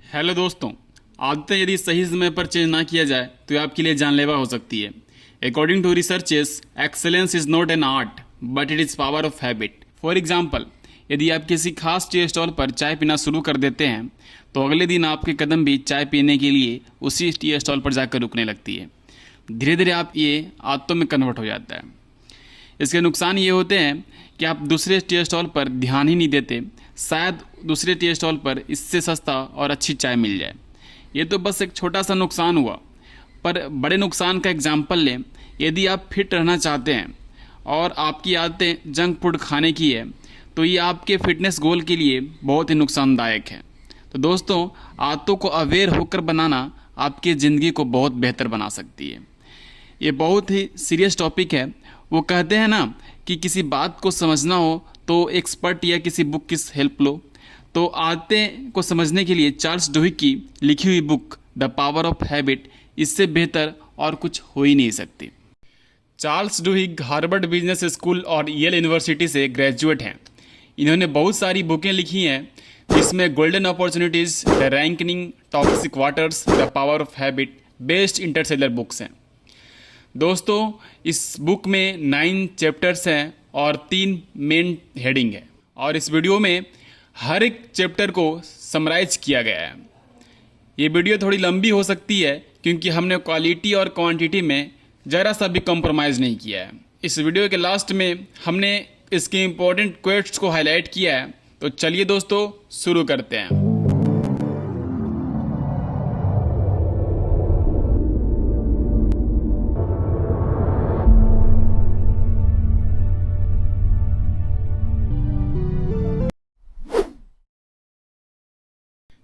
Hello दोस्तों। आदतें यदि सही समय पर चेंज ना किया जाए तो ये आपके लिए जानलेवा हो सकती है। According to researches, excellence is not an art but it is power of habit. For example, यदि आप किसी खास टी स्टॉल पर चाय पीना शुरू कर देते हैं तो अगले दिन आपके कदम भी चाय पीने के लिए उसी टी स्टॉल पर जाकर रुकने लगती है। धीरे धीरे आप ये आदतों में कन्वर्ट हो जाता है। इसके नुकसान ये होते हैं कि आप दूसरे टी स्टॉल पर ध्यान ही नहीं देते, शायद दूसरे टी स्टॉल पर इससे सस्ता और अच्छी चाय मिल जाए। ये तो बस एक छोटा सा नुकसान हुआ, पर बड़े नुकसान का एग्जाम्पल लें। यदि आप फिट रहना चाहते हैं और आपकी आदतें जंक फूड खाने की है तो ये आपके फिटनेस गोल के लिए बहुत ही नुकसानदायक है। तो दोस्तों, आदतों को अवेयर होकर बनाना आपकी ज़िंदगी को बहुत बेहतर बना सकती है। ये बहुत ही सीरियस टॉपिक है। वो कहते हैं ना कि किसी बात को समझना हो तो एक्सपर्ट या किसी बुक की हेल्प लो। तो आदतें को समझने के लिए चार्ल्स डुहिक की लिखी हुई book the power of habit, इससे बेहतर और कुछ हो ही नहीं सकती। Charles Duhigg Harvard business school और येल यूनिवर्सिटी से ग्रेजुएट हैं। इन्होंने बहुत सारी बुकें लिखी हैं जिसमें golden opportunities, the reckoning, toxic waters, the power of habit best इंटरसेलर बुक्स हैं। दोस्तों, इस बुक में 9 चैप्टर्स हैं और 3 मेन हेडिंग है, और इस वीडियो में हर एक चैप्टर को समराइज किया गया है। ये वीडियो थोड़ी लंबी हो सकती है क्योंकि हमने क्वालिटी और क्वांटिटी में ज़रा सा भी कॉम्प्रोमाइज़ नहीं किया है। इस वीडियो के लास्ट में हमने इसके इम्पोर्टेंट क्वेश्चंस को हाईलाइट किया है। तो चलिए दोस्तों, शुरू करते हैं।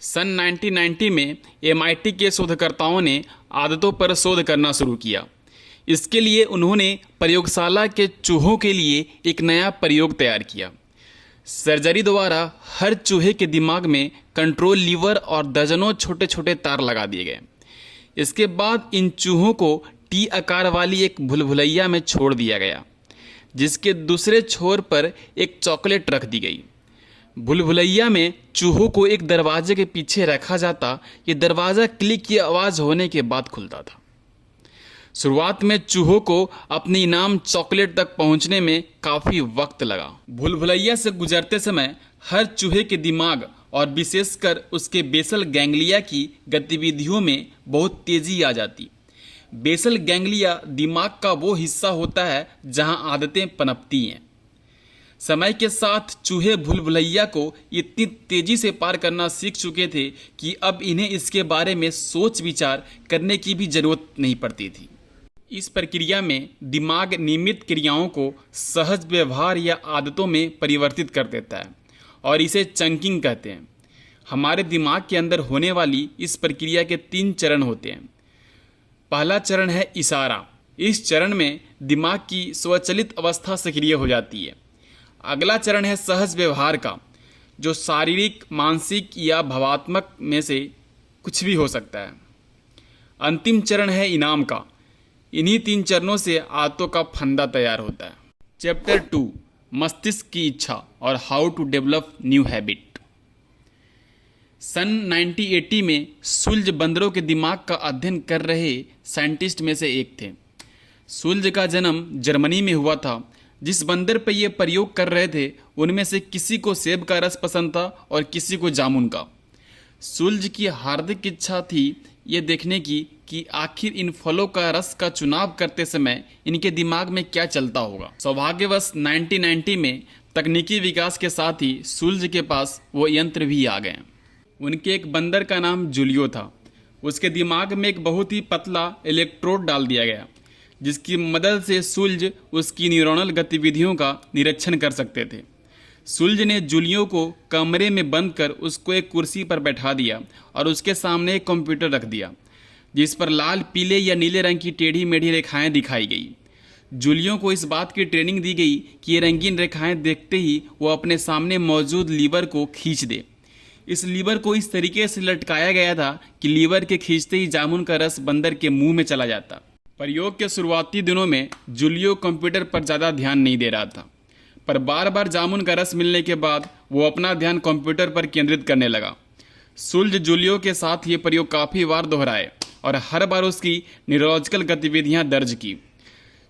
सन 1990 में MIT के शोधकर्ताओं ने आदतों पर शोध करना शुरू किया। इसके लिए उन्होंने प्रयोगशाला के चूहों के लिए एक नया प्रयोग तैयार किया। सर्जरी द्वारा हर चूहे के दिमाग में कंट्रोल लीवर और दर्जनों छोटे छोटे तार लगा दिए गए। इसके बाद इन चूहों को टी आकार वाली एक भूलभुलैया में छोड़ दिया गया, जिसके दूसरे छोर पर एक चॉकलेट रख दी गई। भूलभुलैया में चूहों को एक दरवाजे के पीछे रखा जाता। ये दरवाज़ा क्लिक की आवाज़ होने के बाद खुलता था। शुरुआत में चूहों को अपनी इनाम चॉकलेट तक पहुंचने में काफ़ी वक्त लगा। भूलभुलैया से गुजरते समय हर चूहे के दिमाग और विशेषकर उसके बेसल गैंग्लिया की गतिविधियों में बहुत तेज़ी आ जाती। बेसल गैंग्लिया दिमाग का वो हिस्सा होता है जहां आदतें पनपती हैं। समय के साथ चूहे भूलभुलैया को इतनी तेजी से पार करना सीख चुके थे कि अब इन्हें इसके बारे में सोच विचार करने की भी जरूरत नहीं पड़ती थी। इस प्रक्रिया में दिमाग नियमित क्रियाओं को सहज व्यवहार या आदतों में परिवर्तित कर देता है और इसे चंकिंग कहते हैं। हमारे दिमाग के अंदर होने वाली इस प्रक्रिया के 3 चरण होते हैं। पहला चरण है इशारा। इस चरण में दिमाग की स्वचालित अवस्था सक्रिय हो जाती है। अगला चरण है सहज व्यवहार का, जो शारीरिक, मानसिक या भावात्मक में से कुछ भी हो सकता है। अंतिम चरण है इनाम का। इन्हीं 3 चरणों से आदतों का फंदा तैयार होता है। चैप्टर 2, मस्तिष्क की इच्छा और how to develop new habit. सन 1980 में शुल्ज बंदरों के दिमाग का अध्ययन कर रहे साइंटिस्ट में से एक थे। शुल्ज का जन्म जर्मनी में हुआ था। जिस बंदर पर ये प्रयोग कर रहे थे उनमें से किसी को सेब का रस पसंद था और किसी को जामुन का। शुल्ज की हार्दिक इच्छा थी ये देखने की कि आखिर इन फलों का रस का चुनाव करते समय इनके दिमाग में क्या चलता होगा। सौभाग्यवश 1990 में तकनीकी विकास के साथ ही शुल्ज के पास वो यंत्र भी आ गए। उनके एक बंदर का नाम जूलियो था। उसके दिमाग में एक बहुत ही पतला इलेक्ट्रोड डाल दिया गया, जिसकी मदद से शुल्ज उसकी न्यूरॉनल गतिविधियों का निरीक्षण कर सकते थे। शुल्ज ने जूलियो को कमरे में बंद कर उसको एक कुर्सी पर बैठा दिया और उसके सामने एक कंप्यूटर रख दिया, जिस पर लाल, पीले या नीले रंग की टेढ़ी मेढ़ी रेखाएं दिखाई गई। जूलियो को इस बात की ट्रेनिंग दी गई कि ये रंगीन रेखाएं देखते ही वो अपने सामने मौजूद लीवर को खींच दे। इस लीवर को इस तरीके से लटकाया गया था कि लीवर के खींचते ही जामुन का रस बंदर के मुंह में चला जाता। प्रयोग के शुरुआती दिनों में जूलियो कंप्यूटर पर ज़्यादा ध्यान नहीं दे रहा था, पर बार बार जामुन का रस मिलने के बाद वो अपना ध्यान कंप्यूटर पर केंद्रित करने लगा। सुल्ज जूलियो के साथ ये प्रयोग काफ़ी बार दोहराए और हर बार उसकी न्यूरोलॉजिकल गतिविधियां दर्ज की।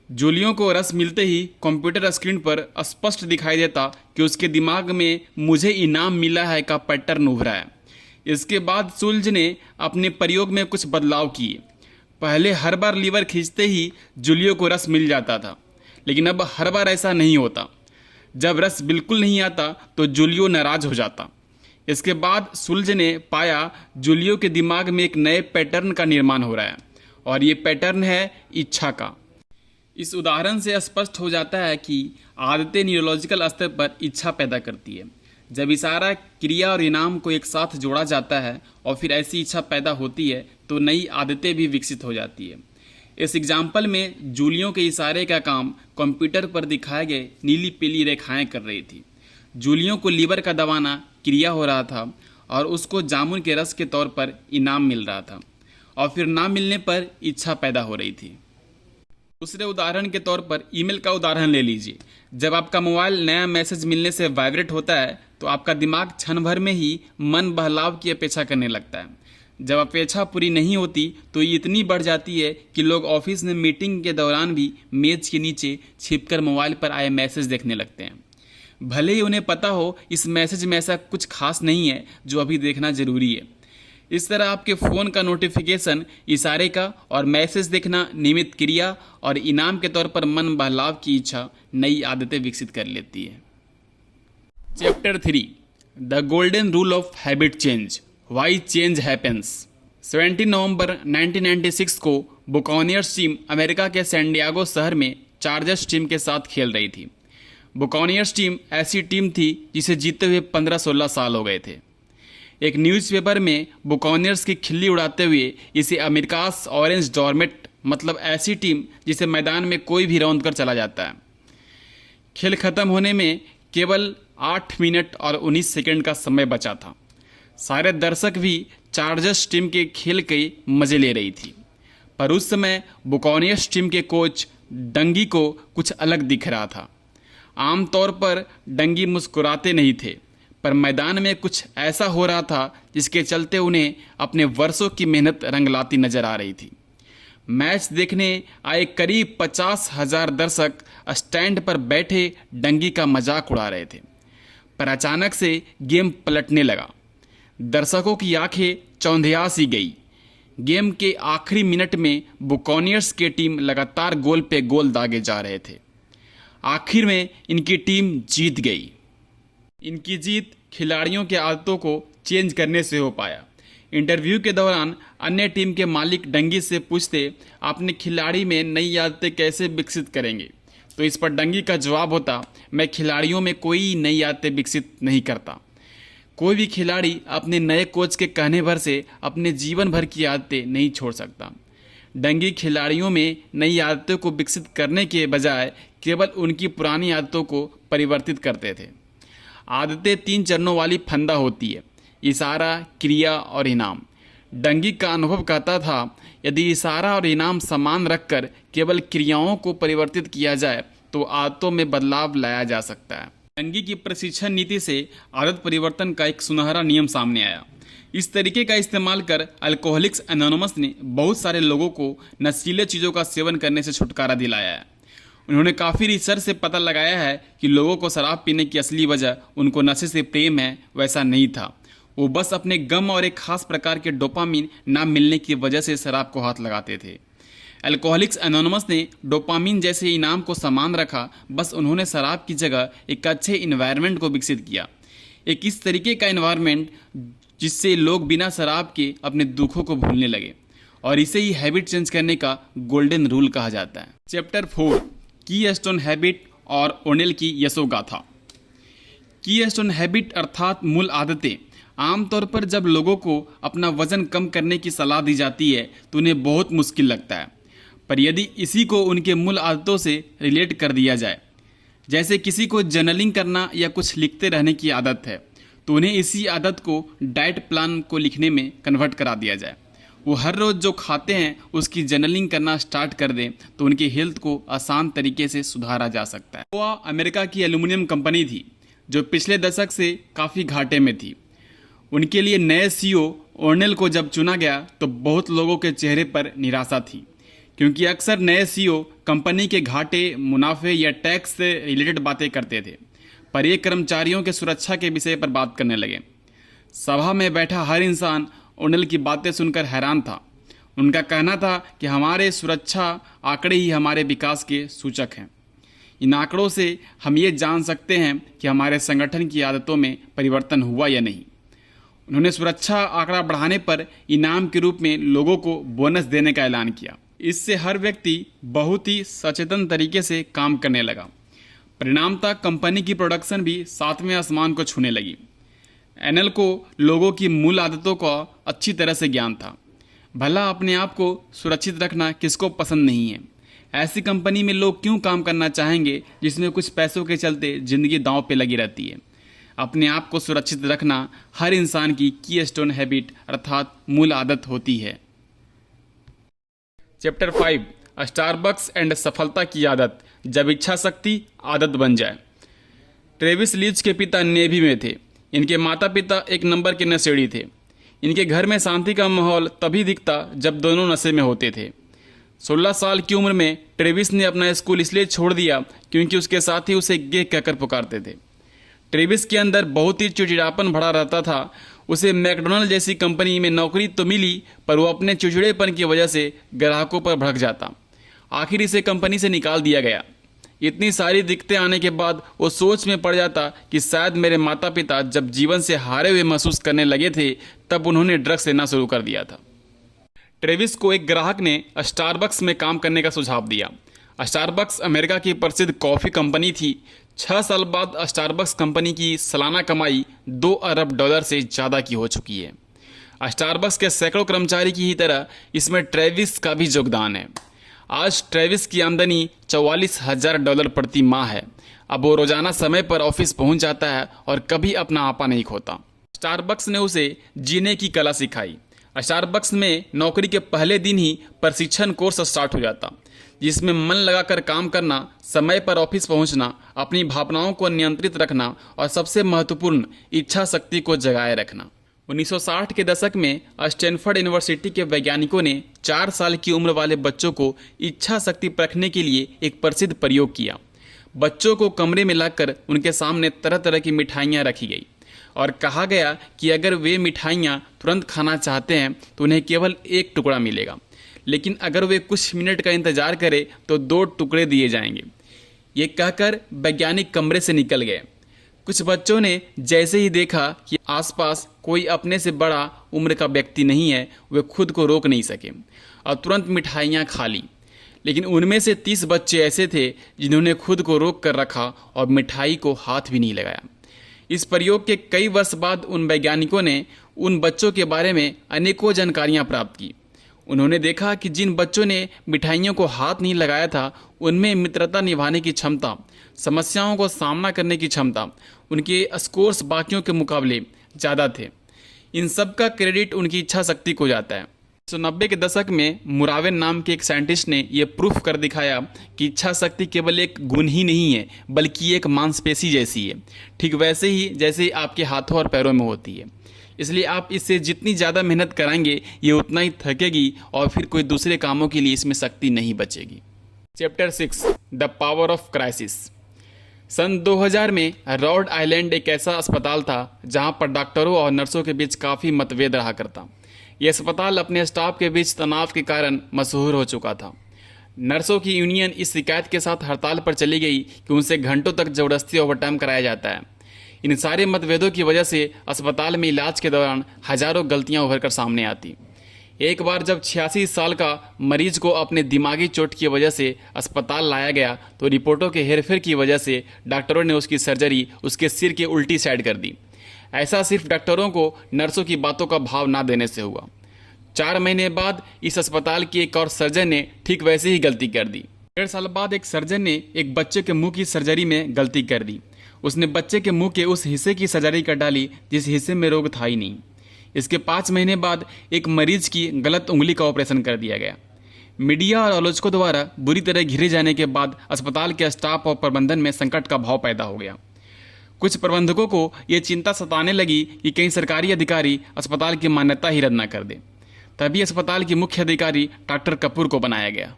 जूलियो को रस मिलते ही कंप्यूटर स्क्रीन पर स्पष्ट दिखाई देता कि उसके दिमाग में मुझे इनाम मिला है का पैटर्न उभरा है। इसके बाद सुल्ज ने अपने प्रयोग में कुछ बदलाव किए। पहले हर बार लीवर खींचते ही जूलियो को रस मिल जाता था, लेकिन अब हर बार ऐसा नहीं होता। जब रस बिल्कुल नहीं आता तो जूलियो नाराज हो जाता। इसके बाद सुल्ज ने पाया जूलियो के दिमाग में एक नए पैटर्न का निर्माण हो रहा है और ये पैटर्न है इच्छा का। इस उदाहरण से स्पष्ट हो जाता है कि आदतें न्यूरोलॉजिकल स्तर पर इच्छा पैदा करती है। जब इशारा, क्रिया और इनाम को एक साथ जोड़ा जाता है और फिर ऐसी इच्छा पैदा होती है तो नई आदतें भी विकसित हो जाती है। इस एग्जाम्पल में जूलियो के इशारे का काम कंप्यूटर पर दिखाए गए नीली पीली रेखाएं कर रही थी। जूलियो को लीवर का दबाना क्रिया हो रहा था और उसको जामुन के रस के तौर पर इनाम मिल रहा था और फिर ना मिलने पर इच्छा पैदा हो रही थी। दूसरे उदाहरण के तौर पर ईमेल का उदाहरण ले लीजिए। जब आपका मोबाइल नया मैसेज मिलने से वाइब्रेट होता है तो आपका दिमाग क्षण भर में ही मन बहलाव की अपेक्षा करने लगता है। जब अपेक्षा पूरी नहीं होती तो ये इतनी बढ़ जाती है कि लोग ऑफिस में मीटिंग के दौरान भी मेज के नीचे छिपकर मोबाइल पर आए मैसेज देखने लगते हैं, भले ही उन्हें पता हो इस मैसेज में ऐसा कुछ खास नहीं है जो अभी देखना जरूरी है। इस तरह आपके फ़ोन का नोटिफिकेशन इशारे का और मैसेज देखना नियमित क्रिया और इनाम के तौर पर मन बहलाव की इच्छा नई आदतें विकसित कर लेती है। Chapter 3 the golden rule of habit change, why change happens. 17 नवंबर 1996 को बुकानियर्स टीम अमेरिका के सैन डिएगो शहर में चार्जर्स टीम के साथ खेल रही थी। बुकानियर्स टीम ऐसी टीम थी जिसे जीते हुए 15-16 साल हो गए थे। एक न्यूज़पेपर में बुकानियर्स की खिल्ली उड़ाते हुए इसे अमेरिकास ऑरेंज डॉर्मेट, मतलब ऐसी टीम जिसे मैदान में कोई भी रौंद कर चला जाता है। खेल खत्म होने में केवल 8 मिनट और 19 सेकंड का समय बचा था। सारे दर्शक भी चार्जर्स टीम के खेल के मज़े ले रही थी, पर उस समय बुकानियर्स टीम के कोच डंगी को कुछ अलग दिख रहा था। आमतौर पर डंगी मुस्कुराते नहीं थे, पर मैदान में कुछ ऐसा हो रहा था जिसके चलते उन्हें अपने वर्षों की मेहनत रंग लाती नजर आ रही थी। मैच देखने आए करीब 50,000 दर्शक स्टैंड पर बैठे डंगी का मजाक उड़ा रहे थे, पर अचानक से गेम पलटने लगा। दर्शकों की आंखें चौंधिया सी गई। गेम के आखिरी मिनट में बुकानियर्स की टीम लगातार गोल पे गोल दागे जा रहे थे। आखिर में इनकी टीम जीत गई। इनकी जीत खिलाड़ियों के आदतों को चेंज करने से हो पाया। इंटरव्यू के दौरान अन्य टीम के मालिक डंगी से पूछते, आपने खिलाड़ी में नई आदतें कैसे विकसित करेंगे? तो इस पर डंगी का जवाब होता, मैं खिलाड़ियों में कोई नई आदतें विकसित नहीं करता। कोई भी खिलाड़ी अपने नए कोच के कहने भर से अपने जीवन भर की आदतें नहीं छोड़ सकता। डंगी खिलाड़ियों में नई आदतों को विकसित करने के बजाय केवल उनकी पुरानी आदतों को परिवर्तित करते थे। आदतें 3 चरणों वाली फंदा होती है, इशारा, क्रिया और इनाम। डंगी का अनुभव कहता था, यदि इशारा और इनाम समान रखकर केवल क्रियाओं को परिवर्तित किया जाए तो आदतों में बदलाव लाया जा सकता है। डंगी की प्रशिक्षण नीति से आदत परिवर्तन का एक सुनहरा नियम सामने आया। इस तरीके का इस्तेमाल कर अल्कोहलिक्स एनोनिमस ने बहुत सारे लोगों को नशीले चीज़ों का सेवन करने से छुटकारा दिलाया है। उन्होंने काफ़ी रिसर्च से पता लगाया है कि लोगों को शराब पीने की असली वजह उनको नशे से प्रेम है वैसा नहीं था। वो बस अपने गम और एक खास प्रकार के डोपामीन ना मिलने की वजह से शराब को हाथ लगाते थे। अल्कोहलिक्स एनोनिमस ने डोपामीन जैसे इनाम को समान रखा, बस उन्होंने शराब की जगह एक अच्छे इन्वायरमेंट को विकसित किया। एक इस तरीके का इन्वायरमेंट जिससे लोग बिना शराब के अपने दुखों को भूलने लगे, और इसे ही हैबिट चेंज करने का गोल्डन रूल कहा जाता है। चैप्टर 4 कीस्टोन हैबिट और ओनेल की यशोगाथा। कीस्टोन हैबिट अर्थात मूल आदतें। आमतौर पर जब लोगों को अपना वजन कम करने की सलाह दी जाती है तो उन्हें बहुत मुश्किल लगता है, पर यदि इसी को उनके मूल आदतों से रिलेट कर दिया जाए, जैसे किसी को जर्नलिंग करना या कुछ लिखते रहने की आदत है, तो उन्हें इसी आदत को डाइट प्लान को लिखने में कन्वर्ट करा दिया जाए। वो हर रोज़ जो खाते हैं उसकी जर्नलिंग करना स्टार्ट कर दें तो उनकी हेल्थ को आसान तरीके से सुधारा जा सकता है। वह अमेरिका की एल्यूमिनियम कंपनी थी जो पिछले दशक से काफ़ी घाटे में थी। उनके लिए नए सीईओ ओर्नेल को जब चुना गया तो बहुत लोगों के चेहरे पर निराशा थी, क्योंकि अक्सर नए सीईओ कंपनी के घाटे, मुनाफे या टैक्स से रिलेटेड बातें करते थे, पर ये कर्मचारियों के सुरक्षा के विषय पर बात करने लगे। सभा में बैठा हर इंसान ओर्नेल की बातें सुनकर हैरान था। उनका कहना था कि हमारे सुरक्षा आंकड़े ही हमारे विकास के सूचक हैं। इन आंकड़ों से हम ये जान सकते हैं कि हमारे संगठन की आदतों में परिवर्तन हुआ या नहीं। उन्होंने सुरक्षा आंकड़ा बढ़ाने पर इनाम के रूप में लोगों को बोनस देने का ऐलान किया। इससे हर व्यक्ति बहुत ही सचेतन तरीके से काम करने लगा। परिणामतः कंपनी की प्रोडक्शन भी 7वें आसमान को छूने लगी। एनएल को लोगों की मूल आदतों का अच्छी तरह से ज्ञान था। भला अपने आप को सुरक्षित रखना किसको पसंद नहीं है। ऐसी कंपनी में लोग क्यों काम करना चाहेंगे जिसमें कुछ पैसों के चलते ज़िंदगी दांव पे लगी रहती है। अपने आप को सुरक्षित रखना हर इंसान की कीस्टोन हैबिट अर्थात मूल आदत होती है। चैप्टर 5 स्टारबक्स एंड सफलता की आदत, जब इच्छा शक्ति आदत बन जाए। ट्रेविस लीच के पिता नेवी में थे। इनके माता पिता एक नंबर के नशेड़ी थे। इनके घर में शांति का माहौल तभी दिखता जब दोनों नशे में होते थे। 16 साल की उम्र में ट्रेविस ने अपना स्कूल इसलिए छोड़ दिया क्योंकि उसके साथी उसे गे कहकर पुकारते थे। ट्रेविस के अंदर बहुत ही चिड़चिड़ापन भरा रहता था। उसे मैकडोनल्ड जैसी कंपनी में नौकरी तो मिली, पर वो अपने चिड़चिड़ेपन की वजह से ग्राहकों पर भड़क जाता। आखिर इसे कंपनी से निकाल दिया गया। इतनी सारी दिक्कतें आने के बाद वो सोच में पड़ जाता कि शायद मेरे माता पिता जब जीवन से हारे हुए महसूस करने लगे थे तब उन्होंने ड्रग्स लेना शुरू कर दिया था। ट्रेविस को एक ग्राहक ने स्टारबक्स में काम करने का सुझाव दिया। स्टारबक्स अमेरिका की प्रसिद्ध कॉफ़ी कंपनी थी। 6 साल बाद स्टारबक्स कंपनी की सालाना कमाई $2 अरब से ज़्यादा की हो चुकी है। स्टारबक्स के सैकड़ों कर्मचारी की ही तरह इसमें ट्रेविस का भी योगदान है। आज ट्रेविस की आमदनी $44,000 प्रति माह है। अब वो रोजाना समय पर ऑफिस पहुंच जाता है और कभी अपना आपा नहीं खोता। स्टारबक्स ने उसे जीने की कला सिखाई। स्टारबक्स में नौकरी के पहले दिन ही प्रशिक्षण कोर्स स्टार्ट हो जाता, जिसमें मन लगाकर काम करना, समय पर ऑफिस पहुंचना, अपनी भावनाओं को नियंत्रित रखना और सबसे महत्वपूर्ण इच्छा शक्ति को जगाए रखना। 1960 के दशक में स्टैनफोर्ड यूनिवर्सिटी के वैज्ञानिकों ने 4 साल की उम्र वाले बच्चों को इच्छा शक्ति परखने के लिए एक प्रसिद्ध प्रयोग किया। बच्चों को कमरे में लाकर उनके सामने तरह तरह की मिठाइयाँ रखी गई और कहा गया कि अगर वे मिठाइयाँ तुरंत खाना चाहते हैं तो उन्हें केवल 1 टुकड़ा मिलेगा, लेकिन अगर वे कुछ मिनट का इंतजार करें तो 2 टुकड़े दिए जाएंगे। ये कहकर वैज्ञानिक कमरे से निकल गए। कुछ बच्चों ने जैसे ही देखा कि आसपास कोई अपने से बड़ा उम्र का व्यक्ति नहीं है, वे खुद को रोक नहीं सके और तुरंत मिठाइयाँ खा ली। लेकिन उनमें से 30 बच्चे ऐसे थे जिन्होंने खुद को रोक कर रखा और मिठाई को हाथ भी नहीं लगाया। इस प्रयोग के कई वर्ष बाद उन वैज्ञानिकों ने उन बच्चों के बारे में अनेकों जानकारियाँ प्राप्त की। उन्होंने देखा कि जिन बच्चों ने मिठाइयों को हाथ नहीं लगाया था, उनमें मित्रता निभाने की क्षमता, समस्याओं को सामना करने की क्षमता, उनके स्कोर्स बाकियों के मुकाबले ज़्यादा थे। इन सब का क्रेडिट उनकी इच्छा शक्ति को जाता है। 1990 के दशक में मुरावेन नाम के एक साइंटिस्ट ने यह प्रूफ कर दिखाया कि इच्छा शक्ति केवल एक गुण ही नहीं है, बल्कि एक मांसपेशी जैसी है, ठीक वैसे ही जैसे आपके हाथों और पैरों में होती है। इसलिए आप इससे जितनी ज़्यादा मेहनत कराएंगे ये उतना ही थकेगी और फिर कोई दूसरे कामों के लिए इसमें शक्ति नहीं बचेगी। Chapter 6 the power of crisis. सन 2000 में रॉड आइलैंड एक ऐसा अस्पताल था जहां पर डॉक्टरों और नर्सों के बीच काफ़ी मतभेद रहा करता। यह अस्पताल अपने स्टाफ के बीच तनाव के कारण मशहूर हो चुका था। नर्सों की यूनियन इस शिकायत के साथ हड़ताल पर चली गई कि उनसे घंटों तक ज़बरदस्ती ओवरटाइम कराया जाता है। इन सारे मतभेदों की वजह से अस्पताल में इलाज के दौरान हजारों गलतियां उभर कर सामने आती। एक बार जब 86 साल का मरीज को अपने दिमागी चोट की वजह से अस्पताल लाया गया तो रिपोर्टों के हेरफेर की वजह से डॉक्टरों ने उसकी सर्जरी उसके सिर के उल्टी साइड कर दी। ऐसा सिर्फ डॉक्टरों को नर्सों की बातों का भाव ना देने से हुआ। 4 महीने बाद इस अस्पताल की एक और सर्जन ने ठीक वैसे ही गलती कर दी। 1.5 साल बाद एक सर्जन ने एक बच्चे के मुंह की सर्जरी में गलती कर दी। उसने बच्चे के मुंह के उस हिस्से की सर्जरी कर डाली जिस हिस्से में रोग था ही नहीं। इसके 5 महीने बाद एक मरीज की गलत उंगली का ऑपरेशन कर दिया गया। मीडिया और आलोचकों द्वारा बुरी तरह घिरे जाने के बाद अस्पताल के स्टाफ और प्रबंधन में संकट का भाव पैदा हो गया। कुछ प्रबंधकों को ये चिंता सताने लगी कि कहीं सरकारी अधिकारी अस्पताल की मान्यता ही रद्द न कर दे। तभी अस्पताल के मुख्य अधिकारी डॉक्टर कपूर को बनाया गया।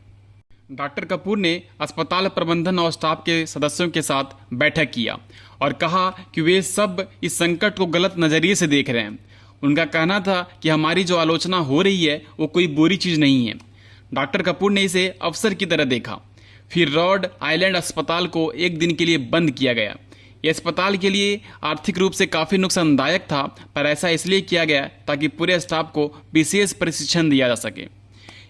डॉक्टर कपूर ने अस्पताल प्रबंधन और स्टाफ के सदस्यों के साथ बैठक किया और कहा कि वे सब इस संकट को गलत नज़रिए से देख रहे हैं। उनका कहना था कि हमारी जो आलोचना हो रही है वो कोई बुरी चीज़ नहीं है। डॉक्टर कपूर ने इसे अवसर की तरह देखा। फिर रॉड आइलैंड अस्पताल को एक दिन के लिए बंद किया गया। यह अस्पताल के लिए आर्थिक रूप से काफ़ी नुकसानदायक था, पर ऐसा इसलिए किया गया ताकि पूरे स्टाफ को विशेष प्रशिक्षण दिया जा सके।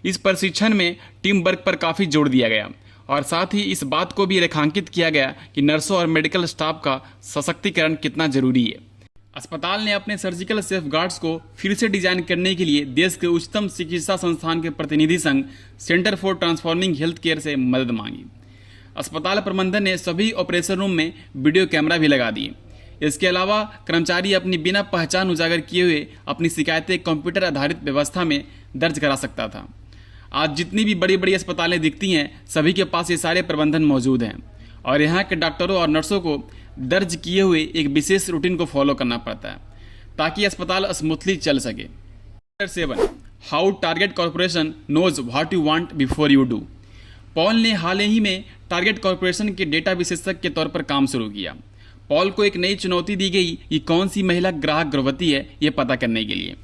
इस प्रशिक्षण में टीम वर्क पर काफ़ी जोर दिया गया और साथ ही इस बात को भी रेखांकित किया गया कि नर्सों और मेडिकल स्टाफ का सशक्तिकरण कितना जरूरी है। अस्पताल ने अपने सर्जिकल सेफगार्ड्स को फिर से डिजाइन करने के लिए देश के उच्चतम चिकित्सा संस्थान के प्रतिनिधि संघ centre for transforming health care से मदद मांगी। अस्पताल प्रबंधन ने सभी ऑपरेशन रूम में वीडियो कैमरा भी लगा दिए। इसके अलावा कर्मचारी अपनी बिना पहचान उजागर किए हुए अपनी शिकायतें कंप्यूटर आधारित व्यवस्था में दर्ज करा सकता था। आज जितनी भी बड़ी बड़ी अस्पतालें दिखती हैं, सभी के पास ये सारे प्रबंधन मौजूद हैं और यहाँ के डॉक्टरों और नर्सों को दर्ज किए हुए एक विशेष रूटीन को फॉलो करना पड़ता है ताकि अस्पताल स्मूथली चल सके। 7 how target corporation knows what you want before you do. Paul ने हाल ही में टारगेट कॉर्पोरेशन के डेटा विशेषज्ञ के तौर पर काम शुरू किया। पॉल को एक नई चुनौती दी गई कि कौन सी महिला ग्राहक गर्भवती है, ये पता करने के लिए।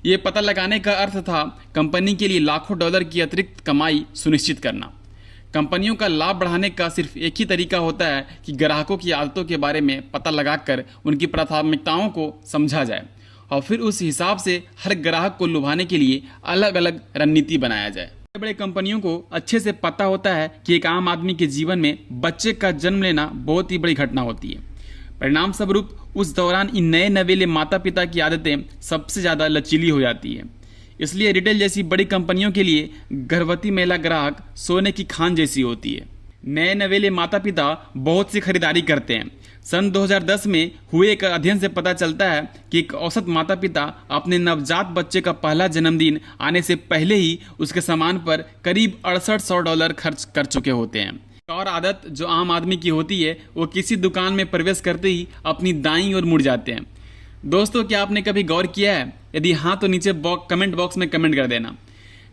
ये पता लगाने का अर्थ था कंपनी के लिए लाखों डॉलर की अतिरिक्त कमाई सुनिश्चित करना। कंपनियों का लाभ बढ़ाने का सिर्फ एक ही तरीका होता है कि ग्राहकों की आदतों के बारे में पता लगाकर उनकी प्राथमिकताओं को समझा जाए और फिर उस हिसाब से हर ग्राहक को लुभाने के लिए अलग अलग रणनीति बनाया जाए। बड़े बड़े कंपनियों को अच्छे से पता होता है कि एक आम आदमी के जीवन में बच्चे का जन्म लेना बहुत ही बड़ी घटना होती है। परिणाम स्वरूप उस दौरान इन नए नवेले माता पिता की आदतें सबसे ज़्यादा लचीली हो जाती है। इसलिए रिटेल जैसी बड़ी कंपनियों के लिए गर्भवती महिला ग्राहक सोने की खान जैसी होती है। नए नवेले माता पिता बहुत सी खरीदारी करते हैं। सन 2010 में हुए एक अध्ययन से पता चलता है कि एक औसत माता पिता अपने नवजात बच्चे का पहला जन्मदिन आने से पहले ही उसके सामान पर करीब $6800 खर्च कर चुके होते हैं। और आदत जो आम आदमी की होती है, वो किसी दुकान में प्रवेश करते ही अपनी दाईं ओर मुड़ जाते हैं। दोस्तों, क्या आपने कभी गौर किया है? यदि हाँ तो नीचे कमेंट बॉक्स में कमेंट कर देना।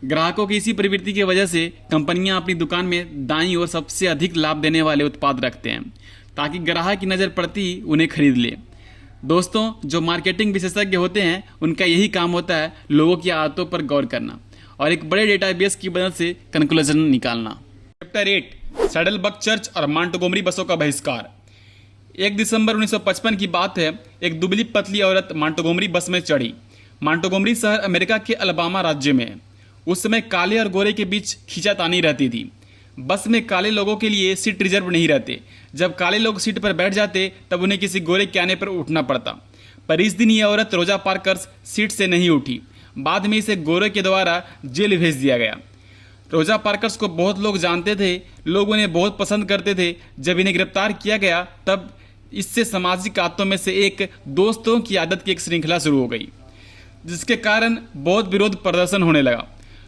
ग्राहकों की इसी प्रवृत्ति की वजह से कंपनियां अपनी दुकान में दाईं ओर सबसे अधिक लाभ देने वाले उत्पाद रखते हैं ताकि ग्राहक की नज़र पड़ती ही उन्हें खरीद ले। दोस्तों, जो मार्केटिंग विशेषज्ञ होते हैं उनका यही काम होता है लोगों की आदतों पर गौर करना और एक बड़े डेटाबेस की मदद से कंक्लूजन निकालना। चैप्टर 8 सैडलबग चर्च और मांटगोमरी बसों का बहिष्कार। 1 दिसंबर 1955 की बात है। एक दुबली पतली औरत मांटगोमरी बस में चढ़ी। मांटगोमरी शहर अमेरिका के अलबामा राज्य में है। उस समय काले और गोरे के बीच खींचातानी रहती थी। बस में काले लोगों के लिए सीट रिजर्व नहीं रहते। जब काले लोग सीट पर बैठ जाते तब उन्हें किसी गोरे के आने पर उठना पड़ता। पर इस दिन यह औरत रोजा पार्कर्स सीट से नहीं उठी। बाद में इसे गोरे के द्वारा जेल भेज दिया गया। रोजा पार्कर्स को बहुत लोग जानते थे, लोग उन्हें बहुत पसंद करते थे। जब इन्हें गिरफ्तार किया गया तब इससे सामाजिक आदतों में से एक दोस्तों की आदत की एक श्रृंखला शुरू हो गई, जिसके कारण बहुत विरोध प्रदर्शन होने लगा।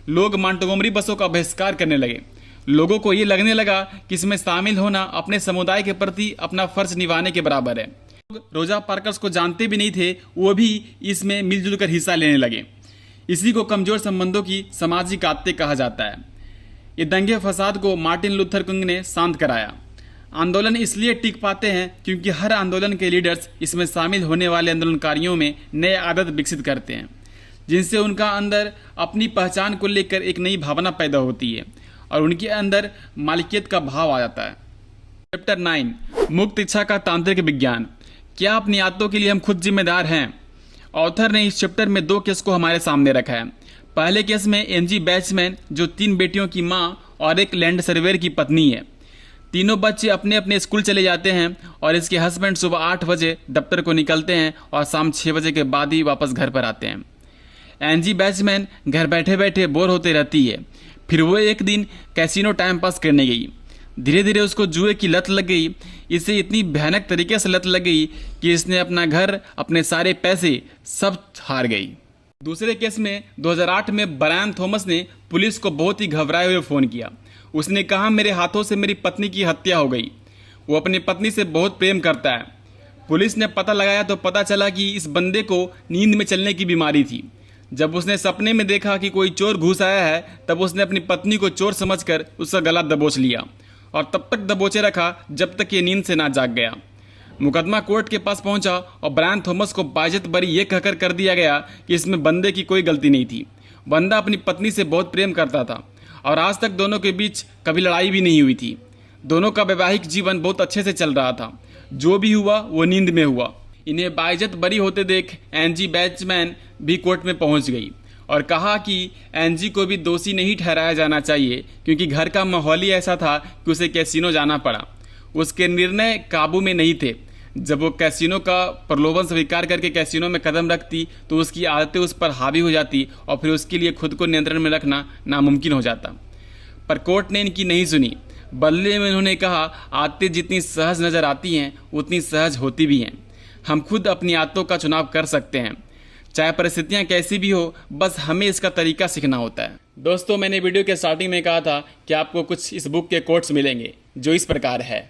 लोग मांटगोमरी बसों का बहिष्कार करने लगे। लोगों को ये लगने लगा कि इसमें शामिल होना अपने समुदाय के प्रति अपना फर्ज निभाने के बराबर है। लोग रोजा पार्कर्स को जानते भी नहीं थे, वो भी इसमें मिलजुल कर हिस्सा लेने लगे। इसी को कमजोर संबंधों की सामाजिक आदतें कहा जाता है। ये दंगे फसाद को मार्टिन लूथर किंग ने शांत कराया। आंदोलन इसलिए टिक पाते हैं क्योंकि हर आंदोलन के लीडर्स इसमें शामिल होने वाले आंदोलनकारियों में नए आदत विकसित करते हैं, जिनसे उनका अंदर अपनी पहचान को लेकर एक नई भावना पैदा होती है और उनके अंदर मालिकियत का भाव आ जाता है। चैप्टर 9 मुक्त इच्छा का तांत्रिक विज्ञान। क्या अपनी आदतों के लिए हम खुद जिम्मेदार हैं? ऑथर ने इस चैप्टर में 2 केस को हमारे सामने रखा है। पहले केस में एनजी बैचमैन, जो 3 बेटियों की माँ और एक लैंड सर्वेयर की पत्नी है। तीनों बच्चे अपने अपने स्कूल चले जाते हैं और इसके हस्बैंड सुबह 8 बजे दफ्तर को निकलते हैं और शाम 6 बजे के बाद ही वापस घर पर आते हैं। एनजी बैचमैन घर बैठे बैठे बोर होते रहती है। फिर वो एक दिन कैसीनो टाइम पास करने गई। धीरे धीरे उसको जुए की लत लग गई। इसे इतनी भयानक तरीके से लत लग गई कि इसने अपना घर, अपने सारे पैसे सब हार गई। दूसरे केस में 2008 में ब्रायन थॉमस ने पुलिस को बहुत ही घबराए हुए फ़ोन किया। उसने कहा, मेरे हाथों से मेरी पत्नी की हत्या हो गई। वो अपनी पत्नी से बहुत प्रेम करता है। पुलिस ने पता लगाया तो पता चला कि इस बंदे को नींद में चलने की बीमारी थी। जब उसने सपने में देखा कि कोई चोर घुस आया है, तब उसने अपनी पत्नी को चोर समझकर उसका गला दबोच लिया और तब तक दबोचे रखा जब तक ये नींद से ना जाग गया। मुकदमा कोर्ट के पास पहुंचा और ब्रायन थॉमस को बाइज्जत बरी ये कहकर कर दिया गया कि इसमें बंदे की कोई गलती नहीं थी। बंदा अपनी पत्नी से बहुत प्रेम करता था और आज तक दोनों के बीच कभी लड़ाई भी नहीं हुई थी। दोनों का वैवाहिक जीवन बहुत अच्छे से चल रहा था। जो भी हुआ वो नींद में हुआ। इन्हें बाइज्जत बरी होते देख एंजी बैचमैन भी कोर्ट में पहुंच गई और कहा कि एंजी को भी दोषी नहीं ठहराया जाना चाहिए, क्योंकि घर का माहौल ही ऐसा था कि उसे कैसीनो जाना पड़ा। उसके निर्णय काबू में नहीं थे। जब वो कैसीनो का प्रलोभन स्वीकार करके कैसीनो में कदम रखती तो उसकी आदतें उस पर हावी हो जाती और फिर उसके लिए खुद को नियंत्रण में रखना नामुमकिन हो जाता। पर कोर्ट ने इनकी नहीं सुनी। बदले में उन्होंने कहा, आदतें जितनी सहज नज़र आती हैं उतनी सहज होती भी हैं। हम खुद अपनी आदतों का चुनाव कर सकते हैं, चाहे परिस्थितियाँ कैसी भी हो, बस हमें इसका तरीका सीखना होता है। दोस्तों, मैंने वीडियो के स्टार्टिंग में कहा था कि आपको कुछ इस बुक के कोट्स मिलेंगे जो इस प्रकार है।